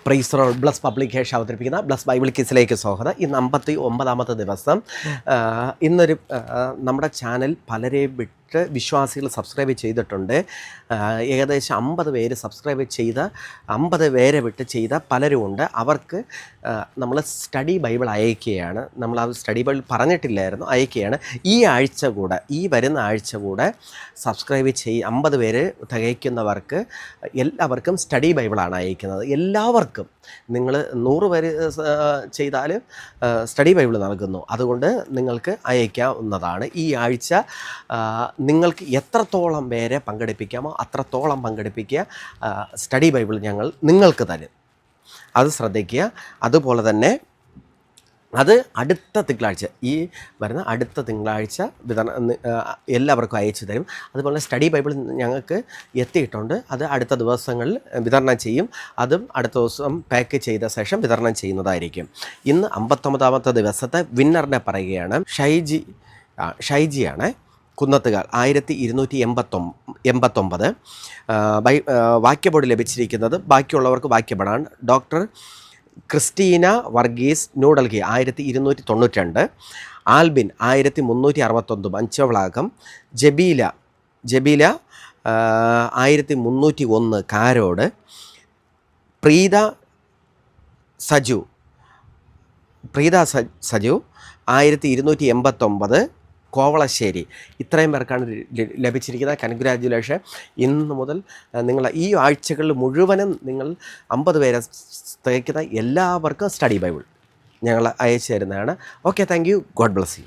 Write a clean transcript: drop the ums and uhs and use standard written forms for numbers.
Praise the Lord. Bless publication അവതരിപ്പിക്കുന്ന bless Bible കിസിലേക്ക് സ്വാഗതം. ഇന്ന് 59ാമത്തെ ദിവസം. ഇന്നൊരു നമ്മുടെ ചാനൽ പലരെയും വിട്ട് വിശ്വാസികൾ സബ്സ്ക്രൈബ് ചെയ്തിട്ടുണ്ട്. ഏകദേശം 50 പേര് സബ്സ്ക്രൈബ് ചെയ്ത 50 പേരെ വിട്ട് ചെയ്ത പലരുമുണ്ട്. അവർക്ക് നമ്മൾ സ്റ്റഡി ബൈബിൾ അയക്കുകയാണ്. നമ്മൾ ആ സ്റ്റഡി ബൈബിൾ പറഞ്ഞിട്ടില്ലായിരുന്നു, അയക്കുകയാണ്. ഈ ആഴ്ച കൂടെ, ഈ വരുന്ന ആഴ്ച കൂടെ സബ്സ്ക്രൈബ് 50 പേര് തികയ്ക്കുന്നവർക്ക് എല്ലാവർക്കും സ്റ്റഡി ബൈബിളാണ് അയക്കുന്നത്. എല്ലാവർക്കും നിങ്ങൾ 100 പേര് ചെയ്താൽ സ്റ്റഡി ബൈബിൾ നൽകുന്നു. അതുകൊണ്ട് നിങ്ങൾക്ക് അയക്കാവുന്നതാണ്. ഈ ആഴ്ച നിങ്ങൾക്ക് എത്രത്തോളം പേരെ പങ്കെടുപ്പിക്കാമോ അത്രത്തോളം പങ്കെടുപ്പിക്കുക. സ്റ്റഡി ബൈബിൾ ഞങ്ങൾ നിങ്ങൾക്ക് തരും, അത് ശ്രദ്ധിക്കുക. അതുപോലെ തന്നെ അത് അടുത്ത തിങ്കളാഴ്ച, ഈ വരുന്ന അടുത്ത തിങ്കളാഴ്ച എല്ലാവർക്കും അയച്ചു തരും. അതുപോലെ സ്റ്റഡി ബൈബിൾ ഞങ്ങൾക്ക് എത്തിയിട്ടുണ്ട്. അത് അടുത്ത ദിവസങ്ങളിൽ വിതരണം ചെയ്യും. അതും അടുത്ത ദിവസം പാക്ക് ചെയ്ത ശേഷം വിതരണം ചെയ്യുന്നതായിരിക്കും. ഇന്ന് 59ാമത്തെ ദിവസത്തെ വിന്നറിനെ പറയുകയാണ്. ഷൈജിയാണ്, കുന്നത്തുകാൽ 1289. വാക്യബോർഡ് ലഭിച്ചിരിക്കുന്നത് ബാക്കിയുള്ളവർക്ക് വാക്യബോർഡാണ്. ഡോക്ടർ ക്രിസ്റ്റീന വർഗീസ്, ന്യൂഡൽഹി 1292. ആൽബിൻ 1361 മഞ്ചവളാകം. ജബീല 1301 കാരോട്. പ്രീത സജു 1289 കോവളശ്ശേരി. ഇത്രയും പേർക്കാണ് ലഭിച്ചിരിക്കുന്നത്. കൺഗ്രാജുലേഷൻ. ഇന്ന് മുതൽ നിങ്ങൾ ഈ ആഴ്ചകളിൽ മുഴുവനും നിങ്ങൾ 50 പേരെ തികയ്ക്കുന്ന എല്ലാവർക്കും സ്റ്റഡി ബൈബിൾ ഞങ്ങൾ അയച്ചു തരുന്നതാണ്. Okay, thank you. God bless you.